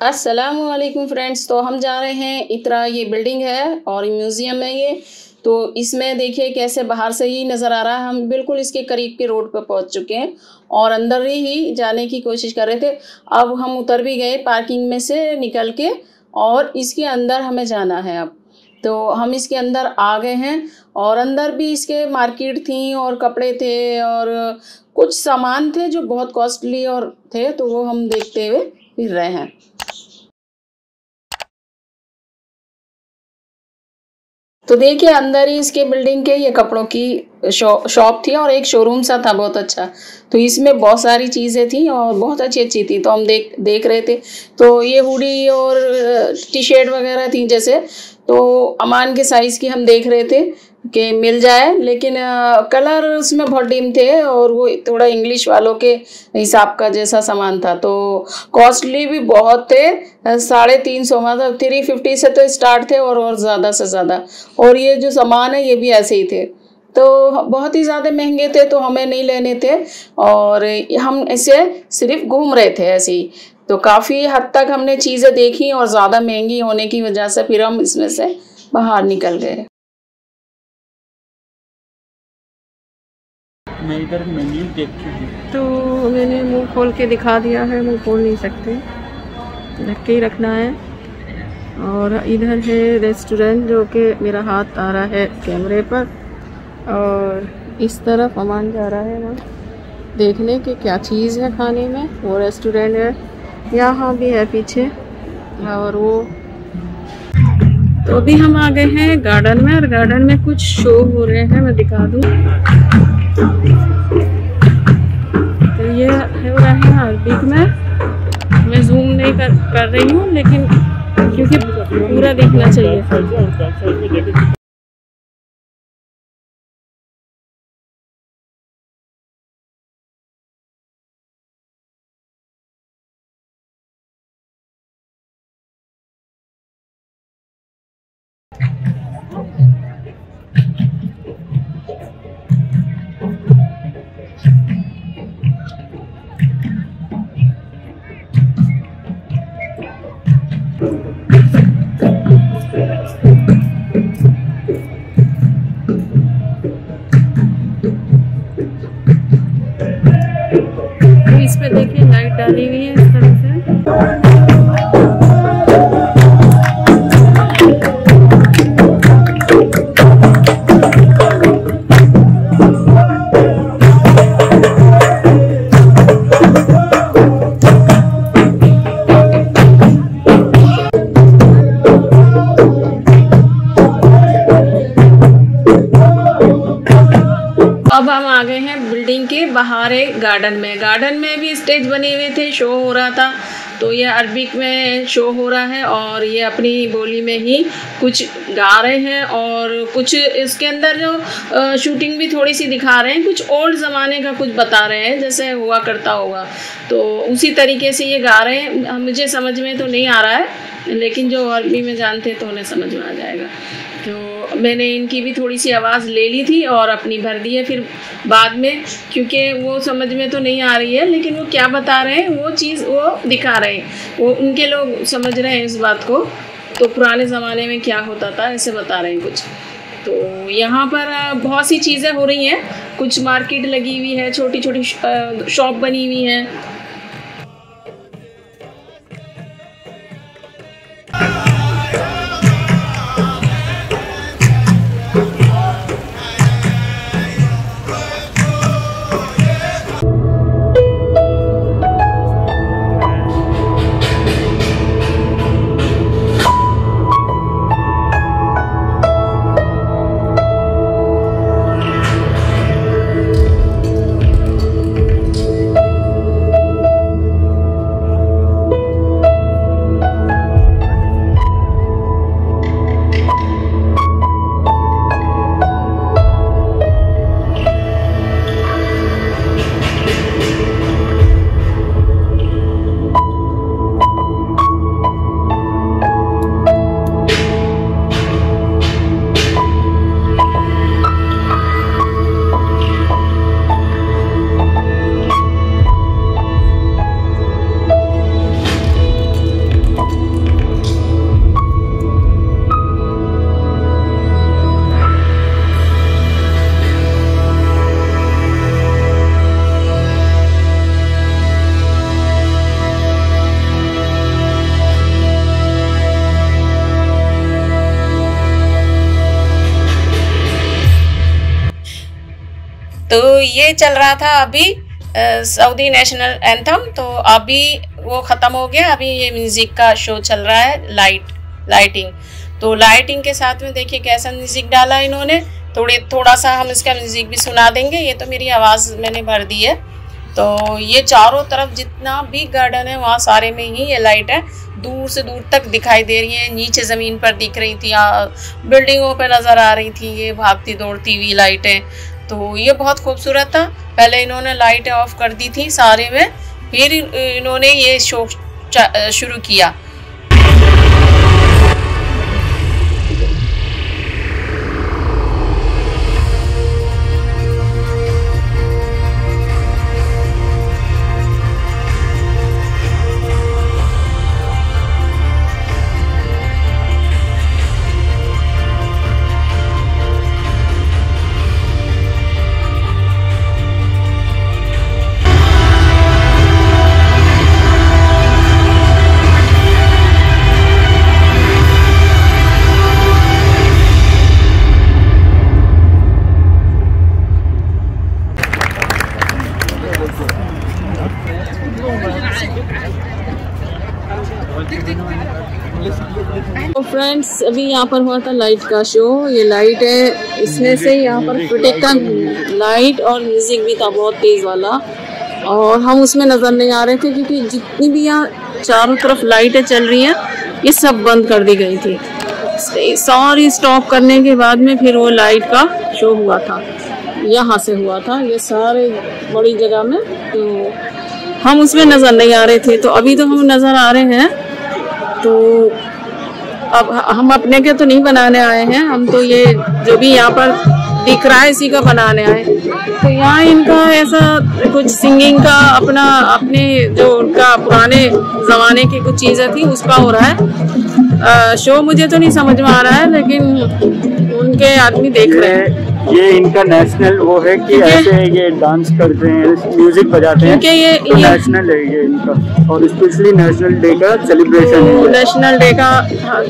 अस्सलामुअलैकुम फ्रेंड्स। तो हम जा रहे हैं इतरा, ये बिल्डिंग है और म्यूज़ियम है ये। तो इसमें देखिए कैसे बाहर से ही नज़र आ रहा है। हम बिल्कुल इसके करीब के रोड पर पहुंच चुके हैं और अंदर ही जाने की कोशिश कर रहे थे। अब हम उतर भी गए पार्किंग में से निकल के और इसके अंदर हमें जाना है अब। तो हम इसके अंदर आ गए हैं और अंदर भी इसके मार्केट थी और कपड़े थे और कुछ सामान थे जो बहुत कॉस्टली और थे, तो वो हम देखते हुए फिर रहे हैं। तो देखिए अंदर ही इसके बिल्डिंग के ये कपड़ों की शॉप थी और एक शोरूम सा था बहुत अच्छा। तो इसमें बहुत सारी चीज़ें थी और बहुत अच्छी अच्छी थी। तो हम देख रहे थे। तो ये हुडी और टी शर्ट वगैरह थी जैसे, तो अमान के साइज़ की हम देख रहे थे कि मिल जाए, लेकिन कलर उसमें बहुत डिम थे और वो थोड़ा इंग्लिश वालों के हिसाब का जैसा सामान था। तो कॉस्टली भी बहुत थे, 350 मतलब 350 से तो स्टार्ट थे और ज़्यादा से ज़्यादा। और ये जो सामान है ये भी ऐसे ही थे, तो बहुत ही ज़्यादा महंगे थे, तो हमें नहीं लेने थे और हम ऐसे सिर्फ घूम रहे थे ऐसे ही। तो काफ़ी हद तक हमने चीज़ें देखी और ज़्यादा महंगी होने की वजह से फिर हम इसमें से बाहर निकल गए। मैं इधर मेन्यू देख चुकी हूँ, तो मैंने मुंह खोल के दिखा दिया है, मुंह खोल नहीं सकते, ढक के ही रखना है। और इधर है रेस्टोरेंट जो कि मेरा हाथ आ रहा है कैमरे पर, और इस तरफ अमान जा रहा है वहाँ देखने के क्या चीज़ है खाने में। वो रेस्टोरेंट है, यहाँ भी है पीछे। और वो तो अभी हम आ गए हैं गार्डन में और गार्डन में कुछ शो हो रहे हैं, मैं दिखा दूँ। तो ये हो रहा है अरबिक में। मैं जूम नहीं कर रही हूँ, लेकिन क्योंकि पूरा देखना चाहिए। तो इस पे देखिए लाइट डाली हुई है इस तरह से। अब हम आ गए हैं बिल्डिंग के बाहर एक गार्डन में। गार्डन में भी स्टेज बने हुए थे, शो हो रहा था। तो ये अरबिक में शो हो रहा है और ये अपनी बोली में ही कुछ गा रहे हैं और कुछ इसके अंदर जो शूटिंग भी थोड़ी सी दिखा रहे हैं, कुछ ओल्ड ज़माने का कुछ बता रहे हैं जैसे हुआ करता होगा। तो उसी तरीके से ये गा रहे हैं। मुझे समझ में तो नहीं आ रहा है, लेकिन जो अरबी में जानते तो उन्हें समझ में आ जाएगा। तो मैंने इनकी भी थोड़ी सी आवाज़ ले ली थी और अपनी भर दी है फिर बाद में, क्योंकि वो समझ में तो नहीं आ रही है, लेकिन वो क्या बता रहे हैं वो चीज़ वो दिखा रहे हैं, वो उनके लोग समझ रहे हैं इस बात को। तो पुराने ज़माने में क्या होता था ऐसे बता रहे हैं कुछ। तो यहाँ पर बहुत सी चीज़ें हो रही हैं, कुछ मार्केट लगी हुई है, छोटी छोटी शॉप बनी हुई हैं। ये चल रहा था अभी सऊदी नेशनल एंथम, तो अभी वो ख़त्म हो गया। अभी ये म्यूज़िक का शो चल रहा है, लाइटिंग। तो लाइटिंग के साथ में देखिए कैसा म्यूज़िक डाला इन्होंने। थोड़ा सा हम इसका म्यूज़िक भी सुना देंगे। ये तो मेरी आवाज़ मैंने भर दी है। तो ये चारों तरफ जितना भी गार्डन है वहाँ सारे में ही ये लाइट है, दूर से दूर तक दिखाई दे रही है। नीचे ज़मीन पर दिख रही थी, बिल्डिंगों पे नज़र आ रही थी ये भागती दौड़ती हुई लाइटें। तो ये बहुत खूबसूरत था। पहले इन्होंने लाइटें ऑफ कर दी थी सारे में, फिर इन्होंने ये शो शुरू किया। तो फ्रेंड्स अभी यहाँ पर हुआ था लाइट का शो। ये लाइट है, इसमें से यहाँ पर प्रोटेक्ट का लाइट और म्यूजिक भी था बहुत तेज वाला, और हम उसमें नजर नहीं आ रहे थे क्योंकि जितनी भी यहाँ चारों तरफ लाइटें चल रही हैं ये सब बंद कर दी गई थी। सारी स्टॉप करने के बाद में फिर वो लाइट का शो हुआ था, यहाँ से हुआ था ये सारे बड़ी जगह में। तो हम उसमें नजर नहीं आ रहे थे, तो अभी तो हम नजर आ रहे हैं। तो अब हम अपने के तो नहीं बनाने आए हैं, हम तो ये जो भी यहाँ पर दिख रहा है इसी का बनाने आए। तो यहाँ इनका ऐसा कुछ सिंगिंग का अपने जो उनका पुराने ज़माने की कुछ चीज़ें थी उसका हो रहा है शो। मुझे तो नहीं समझ में आ रहा है, लेकिन उनके आदमी देख रहे हैं। ये इनका नेशनल वो है कि ऐसे ये डांस करते हैं, म्यूजिक बजाते हैं, क्योंकि ये नेशनल है ये इनका, और स्पेशली नेशनल डे का सेलिब्रेशन है। नेशनल डे का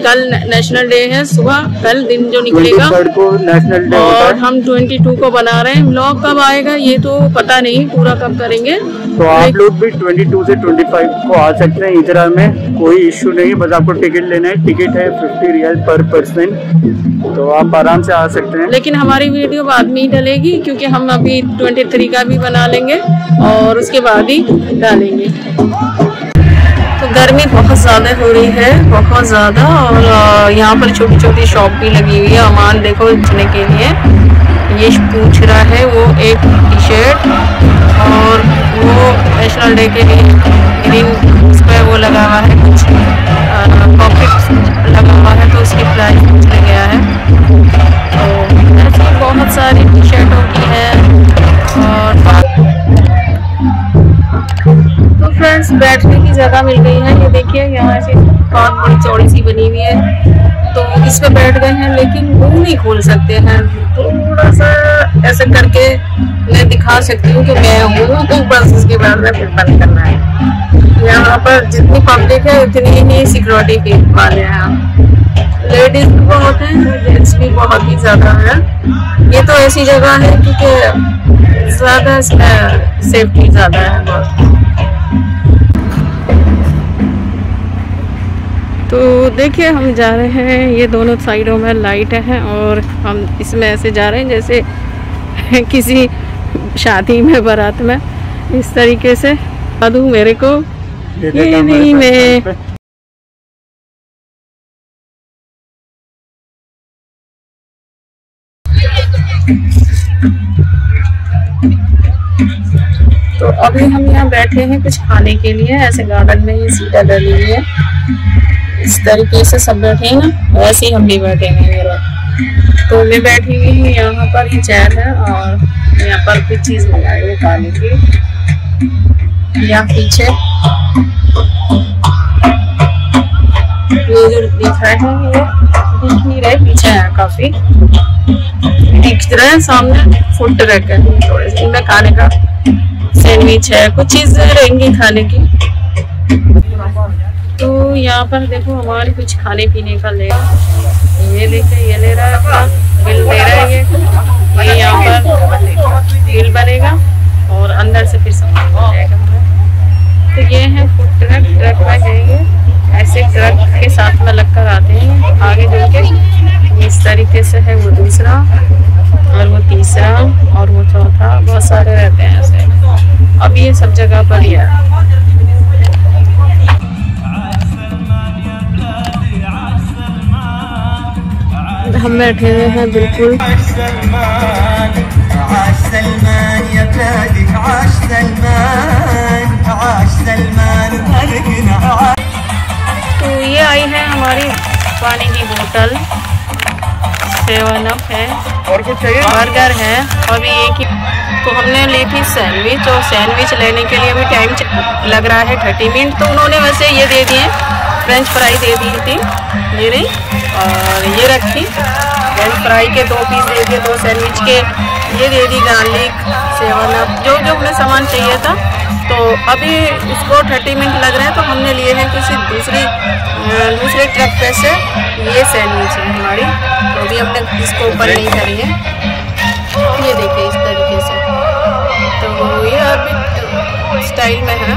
कल नेशनल डे है, सुबह कल दिन जो निकलेगा 23 को नेशनल डे, और हम 22 को बना रहे हैं। व्लॉग कब आएगा ये तो पता नहीं, पूरा कब करेंगे। तो आप लोग भी 22 से 25 को आ सकते हैं इधर में, कोई इश्यू नहीं, बस आपको टिकट लेना है। टिकट है 50 रियाल पर पर्सन, तो आप आराम से आ सकते हैं। लेकिन हमारी वीडियो बाद में ही डलेगी क्योंकि हम अभी 23 का भी बना लेंगे और उसके बाद ही डालेंगे। तो गर्मी बहुत ज़्यादा हो रही है, बहुत ज़्यादा, और यहाँ पर छोटी छोटी शॉप भी लगी हुई है सामान देखो बेचने के लिए। ये पूछ रहा है वो एक टी शर्ट, और वो नेशनल डे के लिए ग्रीन उस पर वो लगा हुआ है, कुछ पॉकेट लगा हुआ है, तो उसकी प्राइस पूछने गया है। तो ऐसी बहुत सारी टी शर्टों की है। और तो फ्रेंड्स बैठने की जगह मिल गई है, ये देखिए यहाँ से बहुत बड़ी चौड़ी सी बनी हुई है, तो इस पे बैठ गए हैं, लेकिन मुंह नहीं खोल सकते हैं। थोड़ा सा ऐसे करके मैं दिखा सकती हूँ कि मैं हूँ, तो बस उसके बाद में फिर बंद करना है। यहाँ पर जितनी पब्लिक है उतनी ही सिक्योरिटी वाले हैं। लेडीज भी बहुत हैं, जेंट्स भी बहुत ही ज़्यादा है। ये तो ऐसी जगह है क्योंकि ज़्यादा इसमें सेफ्टी ज़्यादा है बहुत। तो देखिए हम जा रहे हैं, ये दोनों साइडों में लाइट है और हम इसमें ऐसे जा रहे हैं जैसे किसी शादी में बारात में, इस तरीके से। अदू मेरे को ये नहीं मैं तो अभी हम यहाँ बैठे हैं कुछ खाने के लिए, ऐसे गार्डन में ये सीटा डली हुई है, इस तरीके से सब बैठे हैं ना, वैसे ही हम भी बैठेंगे मेरा। तो मैं बैठी हुई हूँ यहाँ पर, ये चेयर है और यहाँ पर कुछ चीज़ मंगाई है खाने की। यहाँ पीछे ये जो दिख रहे हैं ये दिख नहीं रहे, पीछे है काफी दिख रहे हैं, सामने फूड ट्रक है, थोड़े से इनमें खाने का सैंडविच है, कुछ चीजें रहेंगी खाने की। तो यहाँ पर देखो हमारे कुछ खाने पीने का ले, ये देखे ये ले रहा है अपना बिल दे रहा है, ये यहाँ पर ग्रिल बनेगा और अंदर से फिर सामान हो जाएगा हमें। तो ये है फूड ट्रक। ट्रक में है ये ऐसे ट्रक के साथ में लगकर आते हैं आगे चल के। इस तरीके से है वो दूसरा और वो तीसरा और वो चौथा, बहुत सारे रहते हैं ऐसे। अब ये सब जगह पर ही है। हम बैठे हुए हैं बिल्कुल। तो ये आई है हमारी पानी की बोतल, 7 अप है और कुछ चाहिए? बर्गर है और भी एक ही। तो हमने ली थी सैंडविच और सैंडविच लेने के लिए अभी टाइम लग रहा है 30 मिनट। तो उन्होंने वैसे ये दे दिए, फ्रेंच फ्राई दे दी थी ये नहीं, और ये रखी फ्रेंच फ्राई के 2 पीस दे दिए, 2 सैंडविच के ये दे दी, गार्लिक, 7 अप, जो जो हमें सामान चाहिए था। तो अभी इसको 30 मिनट लग रहे हैं। तो हमने लिए हैं किसी दूसरे ट्रक पे से ये सैंडविच है हमारी। तो अभी हमने इसको ऊपर नहीं करी है, ये देखिए इस तरीके से। तो ये अभी स्टाइल में है।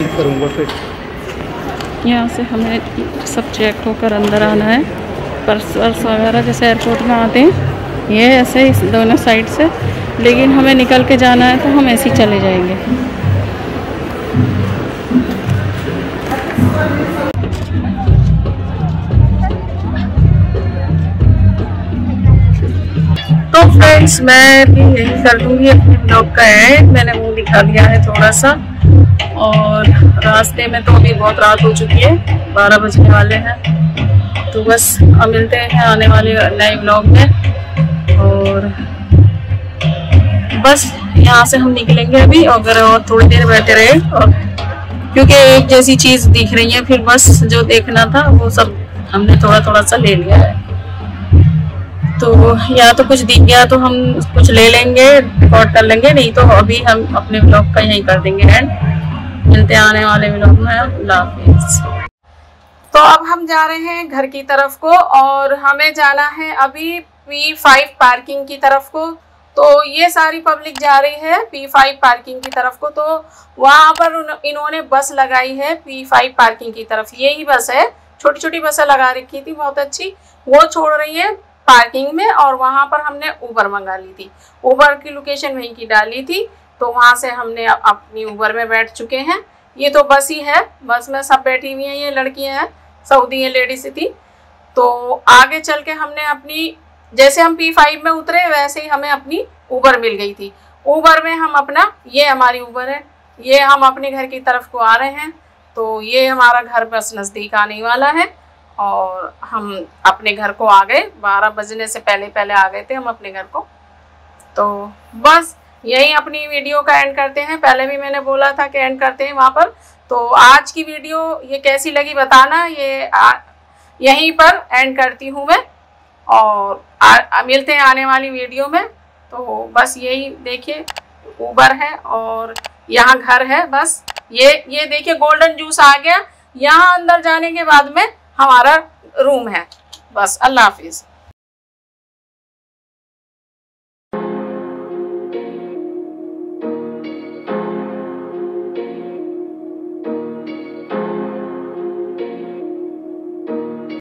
करूँगा फिर यहाँ से हमें सब चेक होकर अंदर आना है। पर्स वगैरह जैसे एयरपोर्ट में आते हैं ये ऐसे इस दोनों साइड से, लेकिन हमें निकल के जाना है तो हम ऐसे ही चले जाएंगे। तो फ्रेंड्स मैं भी यही कर दूँगी अपने ब्लॉग का एंड। मैंने वो दिखा दिया है थोड़ा सा, और रास्ते में तो अभी बहुत रात हो चुकी है, 12 बजने वाले हैं। तो बस अब मिलते हैं आने वाले नए ब्लॉग में। और बस यहाँ से हम निकलेंगे अभी, अगर और थोड़ी देर बैठे रहे और क्योंकि एक जैसी चीज दिख रही है, फिर बस जो देखना था वो सब हमने थोड़ा थोड़ा सा ले लिया है। तो या तो कुछ दिख गया तो हम कुछ ले लेंगे, रिकॉर्ड कर लेंगे, नहीं तो अभी हम अपने ब्लॉग का यहीं कर देंगे एंड। मिलते हैं आने वाले ब्लॉग में। अल्लाह हाफिज़। तो अब हम जा रहे हैं घर की तरफ को, और हमें जाना है अभी P5 पार्किंग की तरफ को। तो ये सारी पब्लिक जा रही है P5 पार्किंग की तरफ को। तो वहाँ पर इन्होंने बस लगाई है P5 पार्किंग की तरफ। यही बस है, छोटी छोटी बसें लगा रखी थी बहुत अच्छी, वो छोड़ रही है पार्किंग में। और वहाँ पर हमने उबर मंगा ली थी, उबर की लोकेशन वहीं की डाली थी। तो वहाँ से हमने अपनी उबर में बैठ चुके हैं। ये तो बस ही है, बस में सब बैठी हुई हैं, ये लड़कियां हैं, सऊदी है, लेडीज थी। तो आगे चल के हमने अपनी, जैसे हम P5 में उतरे वैसे ही हमें अपनी उबर मिल गई थी। उबर में हम अपना, ये हमारी उबर है, ये हम अपने घर की तरफ को आ रहे हैं। तो ये हमारा घर बस नज़दीक आने वाला है और हम अपने घर को आ गए। 12 बजने से पहले पहले आ गए थे हम अपने घर को। तो बस यही अपनी वीडियो का एंड करते हैं। पहले भी मैंने बोला था कि एंड करते हैं वहाँ पर। तो आज की वीडियो ये कैसी लगी बताना, ये यहीं पर एंड करती हूँ मैं, और मिलते हैं आने वाली वीडियो में। तो बस यही देखिए, उबर है और यहाँ घर है। बस ये देखिए गोल्डन जूस आ गया। यहाँ अंदर जाने के बाद में हमारा रूम है। बस अल्लाह हाफिज़।